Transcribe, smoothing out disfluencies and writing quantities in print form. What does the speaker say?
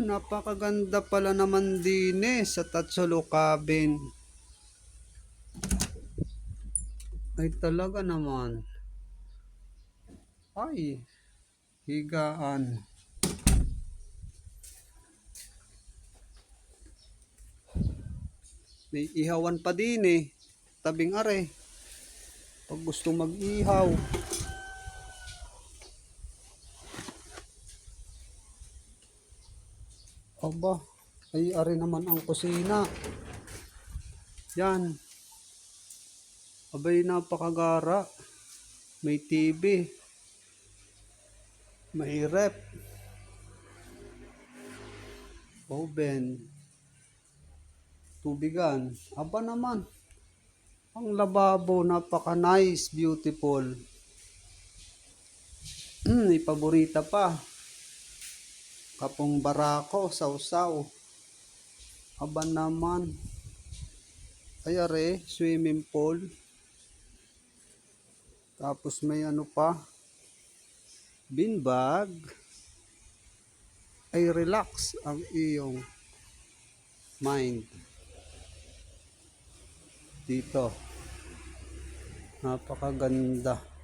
Napakaganda pala naman din sa Tatsolo Cabin. Ay talaga naman. Ay, higaan. May ihawan pa din tabing are. Pag gusto mag-ihaw. Aba, ay are naman ang kusina. Yan. Abay, napakagara. May TV. May rep. Oven. Tubigan. Aba naman. Ang lababo, napaka-nice, beautiful. May paborita pa. Kapong barako, sausaw. Aba naman. Ay are, swimming pool. Tapos may ano pa. Beanbag. Ay relax ang iyong mind. Dito. Napakaganda.